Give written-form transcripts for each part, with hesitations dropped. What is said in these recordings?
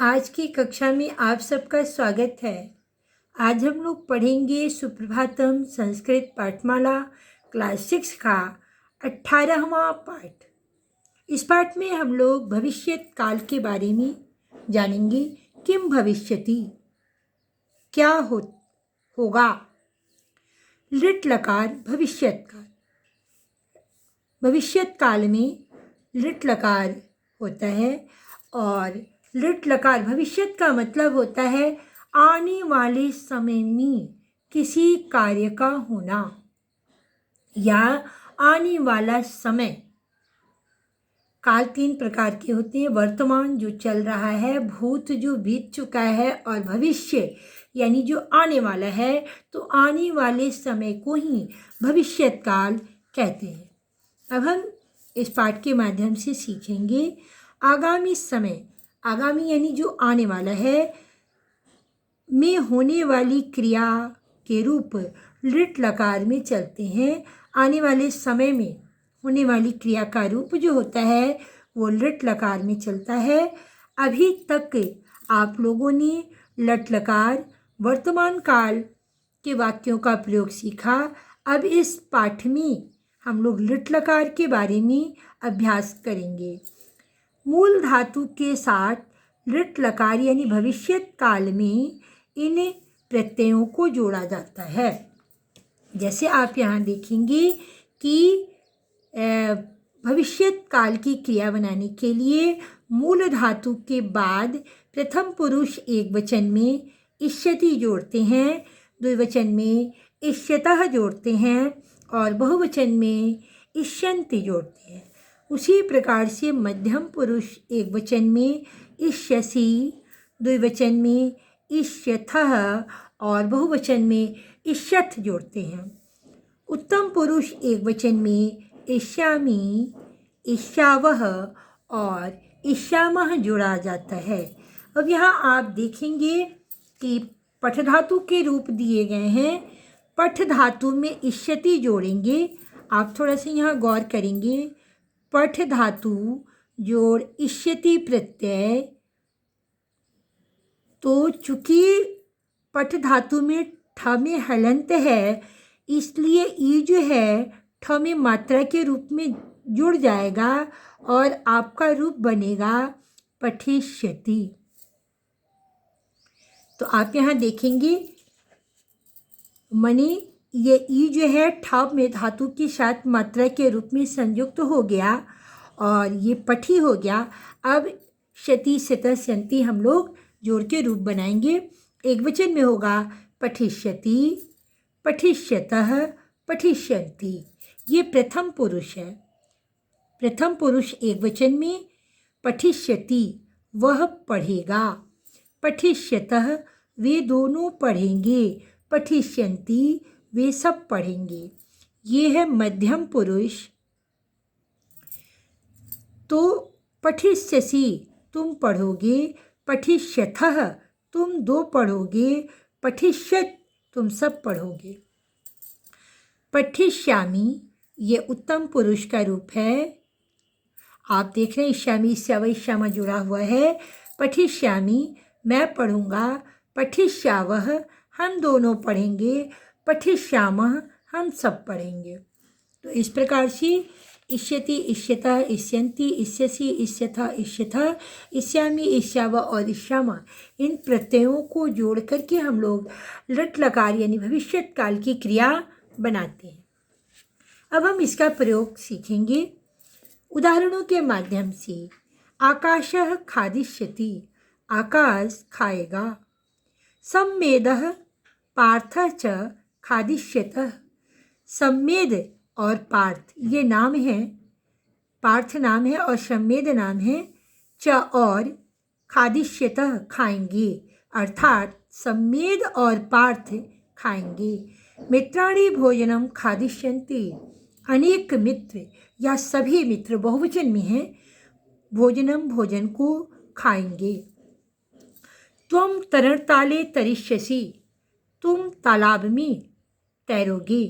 आज की कक्षा में आप सबका स्वागत है। आज हम लोग पढ़ेंगे सुप्रभातम संस्कृत पाठमाला क्लास 6 का 18वां पाठ। इस पाठ में हम लोग भविष्य काल के बारे में जानेंगे। किम भविष्यति, क्या होगा। लिट लकार भविष्यत काल। भविष्यत काल में लिट लकार होता है और लिट लकार भविष्यत का मतलब होता है आने वाले समय में किसी कार्य का होना या आने वाला समय। काल 3 प्रकार के होते हैं: वर्तमान जो चल रहा है, भूत जो बीत चुका है, और भविष्य यानी जो आने वाला है। तो आने वाले समय को ही भविष्यत काल कहते हैं। अब हम इस पाठ के माध्यम से सीखेंगे आगामी समय। आगामी यानी जो आने वाला है में होने वाली क्रिया के रूप लिट लकार में चलते हैं। आने वाले समय में होने वाली क्रिया का रूप जो होता है वो लिट लकार में चलता है। अभी तक आप लोगों ने लट लकार वर्तमान काल के वाक्यों का प्रयोग सीखा। अब इस पाठ में हम लोग लिट लकार के बारे में अभ्यास करेंगे। मूल धातु के साथ लिट लकार यानी भविष्यत काल में इन प्रत्ययों को जोड़ा जाता है। जैसे आप यहाँ देखेंगे कि भविष्यत काल की क्रिया बनाने के लिए मूल धातु के बाद प्रथम पुरुष एकवचन में इष्यति जोड़ते हैं, द्विवचन में इष्यतः जोड़ते हैं और बहुवचन में इष्यन्ति जोड़ते हैं। उसी प्रकार से मध्यम पुरुष एकवचन में इष्यसि, द्विवचन में इष्यथः और बहुवचन में इष्यथ जोड़ते हैं। उत्तम पुरुष एकवचन में इष्यामि, इष्यावः और इष्यामः जोड़ा जाता है। अब यहाँ आप देखेंगे कि पठ धातु के रूप दिए गए हैं। पठ धातु में इष्यति जोड़ेंगे। आप थोड़ा सा यहाँ गौर करेंगे। पठ धातु जोड़ इष्यति प्रत्यय, तो चूंकि पठ धातु में ठ में हलंत है इसलिए ई जो है ठ में मात्रा के रूप में जुड़ जाएगा और आपका रूप बनेगा पठिष्यति। तो आप यहाँ देखेंगे मनी ये ई जो है ठ में धातु के साथ मात्रा के रूप में संयुक्त हो गया और ये पठी हो गया। अब शति शतः संति हम लोग जोड़ के रूप बनाएंगे। एक वचन में होगा पठिष्यति, पठिष्यतः, पठिष्यन्ति। ये प्रथम पुरुष है। प्रथम पुरुष एक वचन में पठिष्यति वह पढ़ेगा, पठिष्यतः वे दोनों पढ़ेंगे, पठिष्यन्ति वे सब पढ़ेंगे। ये है मध्यम पुरुष। तो पठिष्यसि तुम पढ़ोगे, पठिष्यथः तुम दो पढ़ोगे, पठिष्यत् तुम सब पढ़ोगे। पठिष्यामि ये उत्तम पुरुष का रूप है। आप देख रहे हैं इष्यामि से अवैष्यामा जुड़ा हुआ है। पठिष्यामि मैं पढ़ूंगा, पठिष्यावः हम दोनों पढ़ेंगे, पठिष्यामः हम सब पढ़ेंगे। तो इस प्रकार से इष्यति, इष्यतः, इष्यन्ति, इष्यसि, इष्यथः, इष्यथः, इष्यामि, इष्यावः और इष्यामः इन प्रत्ययों को जोड़ करके हम लोग लट लकार यानी भविष्यत काल की क्रिया बनाते हैं। अब हम इसका प्रयोग सीखेंगे उदाहरणों के माध्यम से। आकाशः खादिष्यति आकाश खाएगा। सम्मेदः पार्थः च खादिष्यतः सम्मेद और पार्थ ये नाम है। पार्थ नाम है और सम्मेद नाम है। च और खादिष्यतः खाएंगे, अर्थात सम्मेद और पार्थ खाएंगे। मित्राणि भोजनम खादिष्यन्ति अनेक मित्र या सभी मित्र बहुवचन में हैं भोजनम भोजन को खाएंगे। त्वं तरणताले तरिष्यसि तुम तालाब में तैरोगे।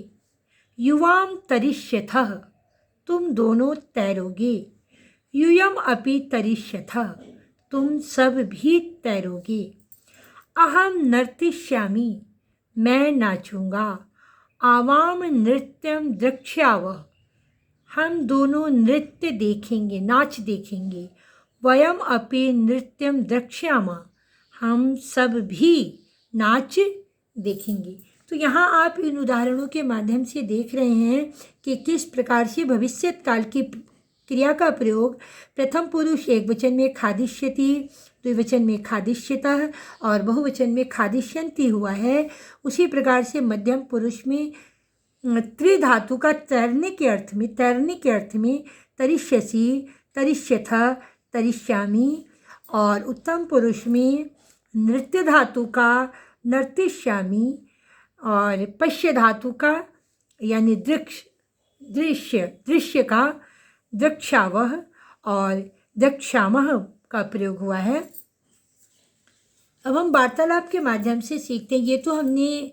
युवाम तरिष्यथः तुम दोनों तैरोगे। यूयम अपि तरिष्यथः तुम सब भी तैरोगे। अहम नर्तिष्यामि, मैं नाचूंगा। आवाम नृत्यम द्रक्ष्यावः, हम दोनों नृत्य देखेंगे, नाच देखेंगे। वयम अपि नृत्यम द्रक्ष्यामः, हम सब भी नाच देखेंगे। तो यहाँ आप इन उदाहरणों के माध्यम से देख रहे हैं कि किस प्रकार से भविष्यत काल की क्रिया का प्रयोग प्रथम पुरुष एकवचन में खादिष्यति, द्विवचन में खादिष्यतः और बहुवचन में खादिष्यन्ति हुआ है। उसी प्रकार से मध्यम पुरुष में त्रिधातु का तैरने के अर्थ में तरिष्यसि, तरिष्यथ, तरिष्यामि, और उत्तम पुरुष में नृत्य धातु का नर्तिष्यामि और पश्य धातु का यानी दृश्य का द्रक्ष्यावः और द्रक्ष्यामः का प्रयोग हुआ है। अब हम वार्तालाप के माध्यम से सीखते हैं। ये तो हमने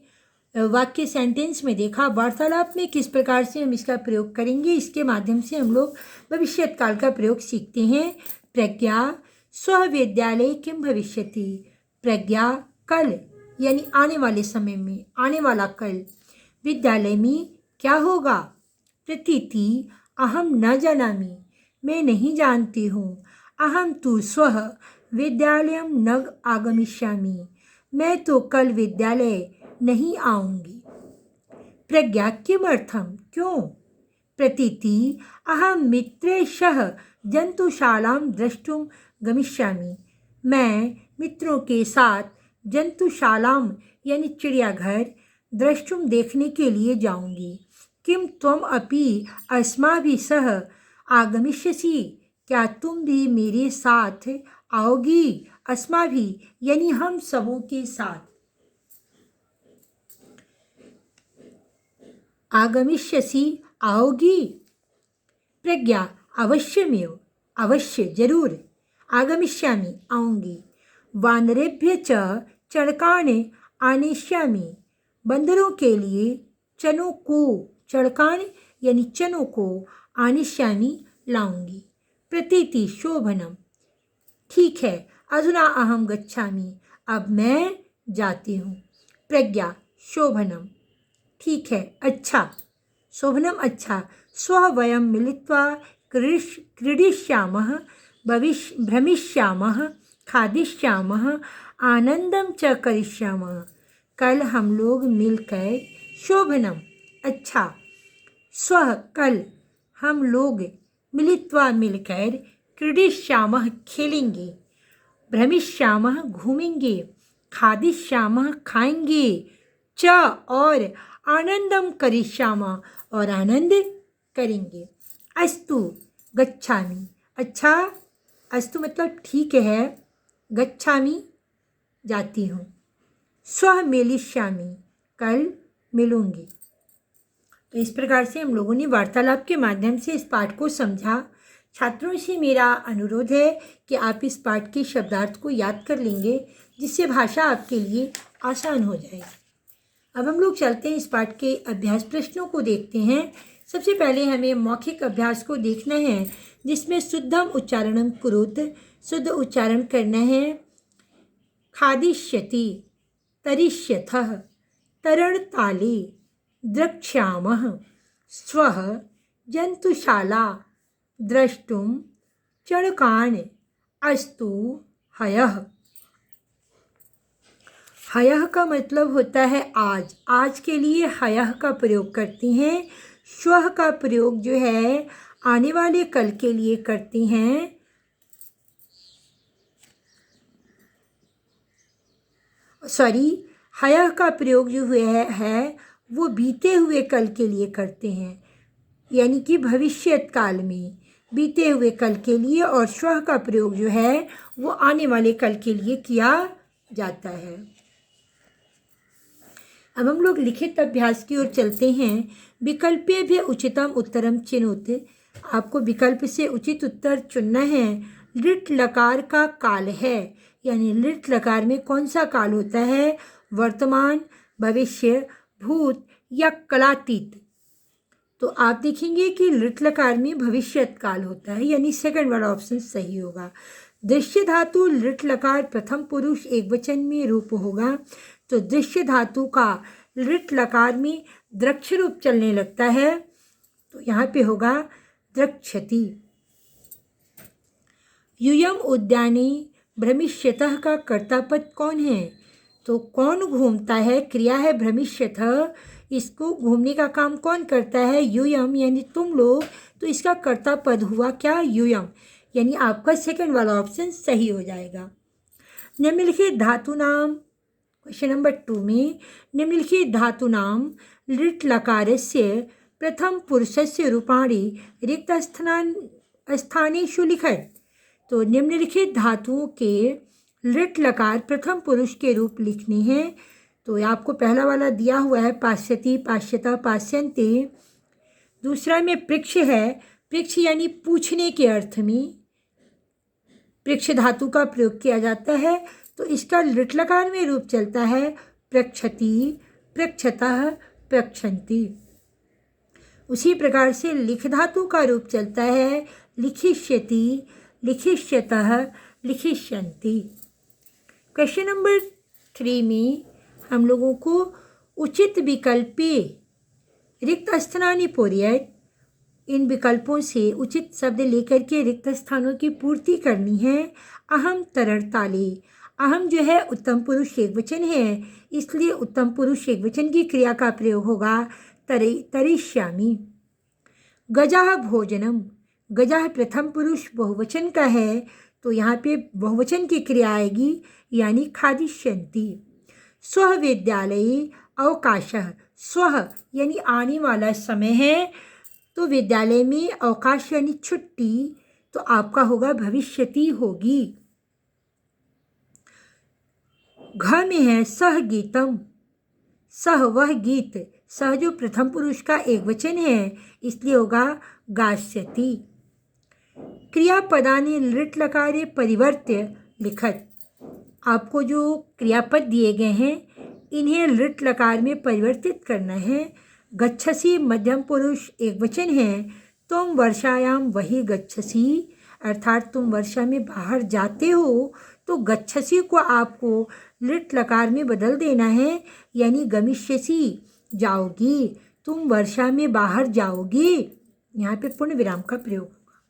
वाक्य सेंटेंस में देखा। वार्तालाप में किस प्रकार से हम इसका प्रयोग करेंगे, इसके माध्यम से हम लोग भविष्यत काल का प्रयोग सीखते हैं। प्रज्ञा स्वः विद्यालय किम भविष्यति, प्रज्ञा कल यानी आने वाले समय में, आने वाला कल। विद्यालय में क्या होगा। प्रतीति अहम न जानामि, मैं नहीं जानती हूँ। अहम तु स्वः विद्यालयं न आगमिष्यामि, मैं तो कल विद्यालय नहीं आऊँगी। प्रज्ञा किमर्थम, क्यों। प्रतीति अहम मित्रे सह जंतुशालां द्रष्टुं गमिष्यामि, मैं मित्रों के साथ जंतुशालां यानी चिड़ियाघर द्रष्टुं देखने के लिए जाऊंगी। किम त्वम अपि अस्माभिः सह आगमिष्यसि, क्या तुम भी मेरे साथ आओगी। अस्माभिः यानी हम सबों के साथ। आगमिष्यसि आओगी। प्रज्ञा अवश्यमेव, अवश्य जरूर। आगमिष्यामि आऊँगी। वानरेभ्य च चणकानि आनेष्यामि, बंदरों के लिए चनों को, चणकानि यानी चनों को, आनेष्यामि लाऊंगी। प्रतीति शोभनम, ठीक है। अधुना अहम गच्छामि, अब मैं जाती हूँ। प्रज्ञा शोभनम, ठीक है, अच्छा। शोभनम अच्छा। स्वः वयं मिलित्वा क्रीडिष्यामः, भ्रमिष्यामः, खादिष्यामः, आनंदम च करिष्यामः, कल हम लोग मिलकर। शोभनम अच्छा। स्वः कल हम लोग, मिलित्वा मिलकर, क्रीडिष्यामः खेलेंगे, भ्रमिष्यामः घूमेंगे, खादिष्यामः खाएंगे, च और आनंदम करिष्यामः और आनंद करेंगे। अस्तु गच्छामि अच्छा। अस्तु मतलब ठीक है। गच्छामि जाती हूँ। स्वः मेलिष्यामि कल मिलूंगी। तो इस प्रकार से हम लोगों ने वार्तालाप के माध्यम से इस पाठ को समझा। छात्रों से मेरा अनुरोध है कि आप इस पाठ के शब्दार्थ को याद कर लेंगे, जिससे भाषा आपके लिए आसान हो जाएगी। अब हम लोग चलते हैं इस पाठ के अभ्यास प्रश्नों को देखते हैं। सबसे पहले हमें मौखिक अभ्यास को देखना है, जिसमें शुद्धम उच्चारणम कुरुत, शुद्ध उच्चारण करना है। खादिष्यति, तरिष्यथः, तरणताले, द्रक्ष्यामः, स्वः, जंतुशाला, द्रष्टुं, चणकान्, अस्तु, हयः। हयः का मतलब होता है आज। आज के लिए हयः का प्रयोग करती हैं। श्वः का प्रयोग जो है आने वाले कल के लिए करती हैं। हयः का प्रयोग जो हुआ है वो बीते हुए कल के लिए करते हैं, यानी कि भविष्यत काल में, बीते हुए कल के लिए। और श्वः का प्रयोग जो है वो आने वाले कल के लिए किया जाता है। अब हम लोग लिखित अभ्यास की ओर चलते हैं। विकल्पेभ्य उचितम उत्तरम चिनोत, आपको विकल्प से उचित उत्तर चुनना है। लिट लकार का काल है, यानी लिट लकार में कौन सा काल होता है। वर्तमान, भविष्य, भूत या कलातीत। तो आप देखेंगे कि लिट लकार में भविष्यत काल होता है, यानी सेकंड वाला ऑप्शन सही होगा। दृश्य धातु लृट लकार प्रथम पुरुष एक वचन में रूप होगा, तो दृश्य धातु का लृट लकार में द्रक्ष रूप चलने लगता है, तो यहाँ पे होगा द्रक्षति। यूयम उद्याने भ्रमिष्यतः का कर्तापद कौन है? तो कौन घूमता है, क्रिया है भ्रमिष्यतः, इसको घूमने का काम कौन करता है? यूयम यानी तुम लोग, तो इसका कर्तापद हुआ क्या? यूयम, यानी आपका सेकंड वाला ऑप्शन सही हो जाएगा। निम्नलिखित धातु नाम, क्वेश्चन नंबर 2 में निम्नलिखित धातु नाम लृट् लकारस्य प्रथम पुरुषस्य रूपाणि रिक्त स्थानेषु लिखत। तो निम्नलिखित धातुओं के लृट् लकार प्रथम पुरुष के रूप लिखने हैं। तो आपको पहला वाला दिया हुआ है पाश्यति, पाश्यता, पाश्यन्ते। दूसरा में पृक्ष है, पृक्ष यानी पूछने के अर्थ में पृक्ष धातु का प्रयोग किया जाता है, तो इसका लृट् लकार में रूप चलता है पृक्षति, पृक्षतः, पृक्षन्ति। उसी प्रकार से लिख धातु का रूप चलता है लिखिष्यति, लिखिष्यतः, लिखिष्यन्ति। क्वेश्चन नंबर 3 में हम लोगों को उचित विकल्पे रिक्त स्थानानि पूरयेत्, इन विकल्पों से उचित शब्द लेकर के रिक्त स्थानों की पूर्ति करनी है। अहम तरड़ताले, अहम जो है उत्तम पुरुष एकवचन है, इसलिए उत्तम पुरुष एकवचन की क्रिया का प्रयोग होगा तरिष्यामि। गजाः भोजनम, गजाः प्रथम पुरुष बहुवचन का है, तो यहाँ पे बहुवचन की क्रिया आएगी यानी खादिष्यन्ति। स्वः विद्यालये अवकाशः, स्वः यानी आने वाला समय है, तो विद्यालय में अवकाश यानी छुट्टी, तो आपका होगा भविष्यति होगी। घ में है सह गीतम, सह वह गीत, सह जो प्रथम पुरुष का एक वचन है, इसलिए होगा गास्यति। क्रियापदानि लृट् लकारे परिवर्त्य लिखत, आपको जो क्रियापद दिए गए हैं इन्हें लृट् लकार में परिवर्तित करना है। गच्छसि मध्यम पुरुष एक वचन है, तुम वर्षायाम वही गच्छसि, अर्थात तुम वर्षा में बाहर जाते हो, तो गच्छसि को आपको लृट् लकार में बदल देना है, यानी गमिष्यसि, जाओगी, तुम वर्षा में बाहर जाओगी, यहाँ पे पूर्ण विराम का प्रयोग होगा।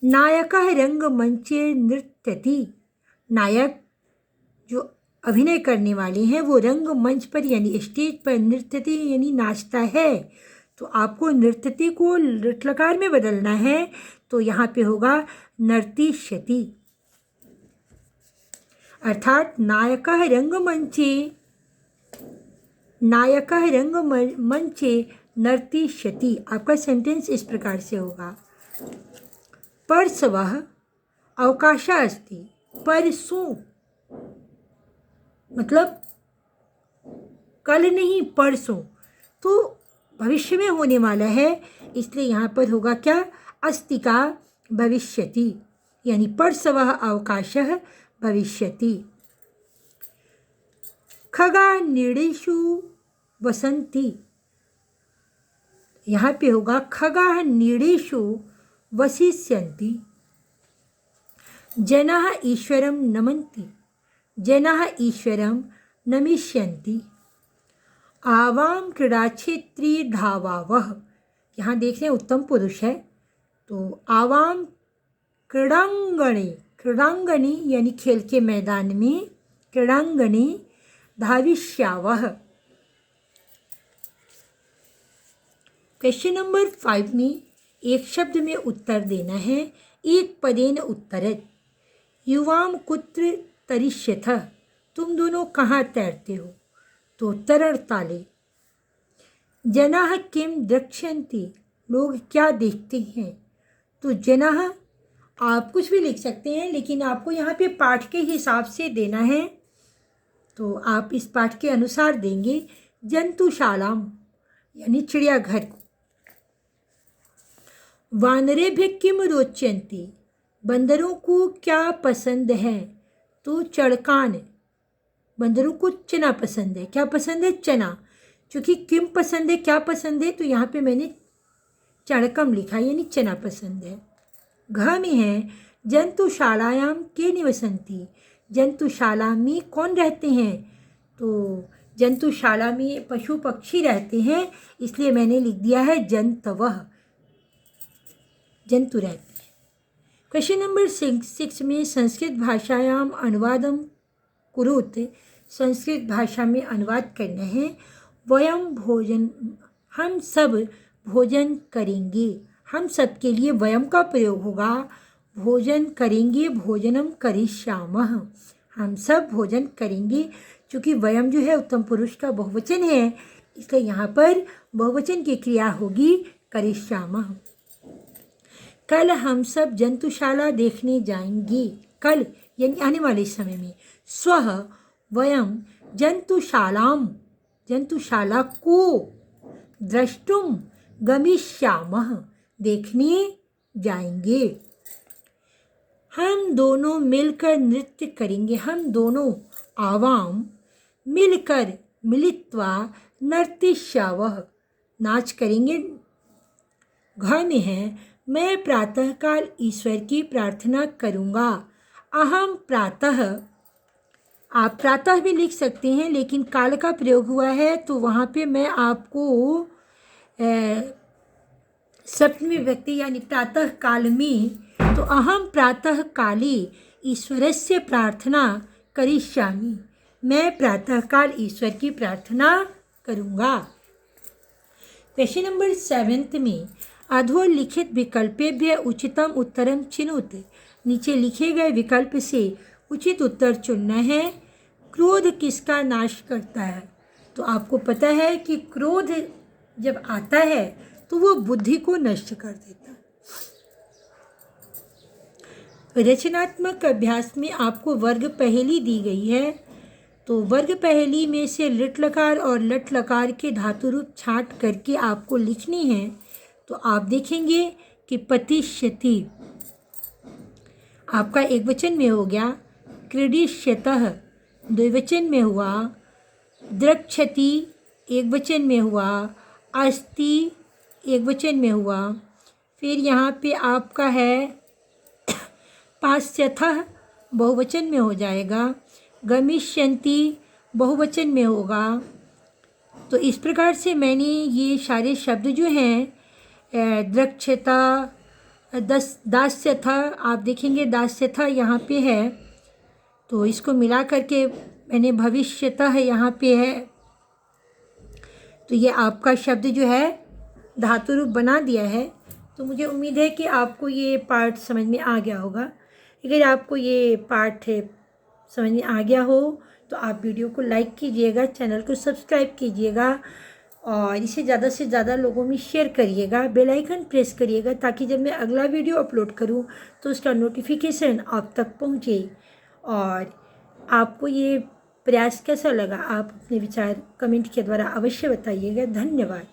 नायकः रंगमंचे नृत्यति, नायक जो अभिनय करने वाले हैं वो रंगमंच पर यानी स्टेज पर नृत्यति यानी नाचता है, तो आपको नृत्यति को लृट् लकार में बदलना है, तो यहाँ पे होगा नर्तिष्यति, अर्थात नायकः रंगमंचे, नायकः रंगमंचे नर्तिष्यति। आपका सेंटेंस इस प्रकार से होगा, परसवः अवकाशः अस्ति, परसों मतलब कल नहीं परसों, तो भविष्य में होने वाला है, इसलिए यहाँ पर होगा क्या? अस्ति का भविष्यति, यानी परसवः अवकाशः भविष्यति। खगा नीडेषु वसन्ति, यहाँ पे होगा खगाः नीडेषु वसिष्यन्ति। जनाः ईश्वरं नमन्ति, जनाः ईश्वरं नमिष्यन्ति। आवां क्रीडाक्षेत्रे धावावः, यहाँ देख रहे हैं उत्तम पुरुष है, तो आवां क्रीडांगणे, क्रीडांगणे यानी खेल के मैदान में, क्रीडांगणे धाविष्यावः। क्वेश्चन नंबर 5 में एक शब्द में उत्तर देना है। एक पदेन उत्तरत, युवाम कुत्र तरिष्यथः, तुम दोनों कहाँ तैरते हो? तो तरड़ताले। जनाः किं द्रक्ष्यन्ति, लोग क्या देखते हैं? तो जनाः आप कुछ भी लिख सकते हैं, लेकिन आपको यहाँ पे पाठ के हिसाब से देना है, तो आप इस पाठ के अनुसार देंगे। जंतुशालाम यानी चिड़ियाघर को। वानरेभ्यः किम रोचन्ति, बंदरों को क्या पसंद है? तो चड़कान, बंदरों को चना पसंद है। क्या पसंद है? चना। चूँकि किम पसंद है, क्या पसंद है, तो यहाँ पे मैंने चड़कम लिखा यानी चना पसंद है। घ में है जंतुशालायां के निवसन्ति, जंतुशाला में कौन रहते हैं? तो जंतुशाला में पशु पक्षी रहते हैं, इसलिए मैंने लिख दिया है जंतवः, जंतु रहते हैं। क्वेश्चन नंबर 6 में संस्कृत भाषायाम अनुवादम कुरुत, संस्कृत भाषा में अनुवाद करना है। वयम भोजन, हम सब भोजन करेंगे, हम सब के लिए वयम का प्रयोग होगा। भोजन करेंगे, भोजनम करिष्यामः, हम सब भोजन करेंगे। चूँकि वयम जो है उत्तम पुरुष का बहुवचन है, इसलिए यहाँ पर बहुवचन की क्रिया होगी करिष्यामः। कल हम सब जंतुशाला देखने जाएंगे, कल यानी आने वाले समय में। स्वः वयम जंतुशालाम, जंतुशाला को द्रष्टुम गमिष्यामः, देखने जाएंगे। हम दोनों मिलकर नृत्य करेंगे, हम दोनों आवाम मिलकर मिलित्वा नर्तिष्यावः, नाच करेंगे। घ में है मैं प्रातःकाल ईश्वर की प्रार्थना करूँगा। अहम प्रातः, आप प्रातः भी लिख सकते हैं, लेकिन काल का प्रयोग हुआ है तो वहाँ पे मैं आपको सप्तमी व्यक्ति यानी प्रातः काल में, तो अहम प्रातः काले ईश्वरस्य प्रार्थना करिष्यामि, मैं प्रातःकाल ईश्वर की प्रार्थना करूँगा। क्वेश्चन नंबर 7 में अधोलिखित विकल्पेभ्य उचितम उत्तरम चिनुत, नीचे लिखे गए विकल्प से उचित उत्तर चुनना है। क्रोध किसका नाश करता है? तो आपको पता है कि क्रोध जब आता है तो वो बुद्धि को नष्ट कर देता है। रचनात्मक अभ्यास में आपको वर्ग पहेली दी गई है, तो वर्ग पहेली में से लिट लकार और लट लकार के धातु रूप छांट करके आपको लिखनी है। तो आप देखेंगे कि पतिष्यति आपका एक वचन में हो गया, क्रीडिष्यतः द्विवचन में हुआ, द्रक्षति एक वचन में हुआ, अस्ति एक वचन में हुआ। फिर यहाँ पे आपका है पास्यथः बहुवचन में हो जाएगा, गमिष्यन्ति बहुवचन में होगा। तो इस प्रकार से मैंने ये सारे शब्द जो हैं द्रक्षता, दास्यथा, आप देखेंगे दास्यथा यहाँ पे है, तो इसको मिला करके मैंने भविष्यतः यहाँ पे है, तो ये आपका शब्द जो है धातु रूप बना दिया है। तो मुझे उम्मीद है कि आपको ये पार्ट समझ में आ गया होगा। अगर आपको ये पार्ट समझ में आ गया हो तो आप वीडियो को लाइक कीजिएगा, चैनल को सब्सक्राइब कीजिएगा और इसे ज़्यादा से ज़्यादा लोगों में शेयर करिएगा। बेल आइकन प्रेस करिएगा ताकि जब मैं अगला वीडियो अपलोड करूं तो उसका नोटिफिकेशन आप तक पहुंचे। और आपको ये प्रयास कैसा लगा, आप अपने विचार कमेंट के द्वारा अवश्य बताइएगा। धन्यवाद।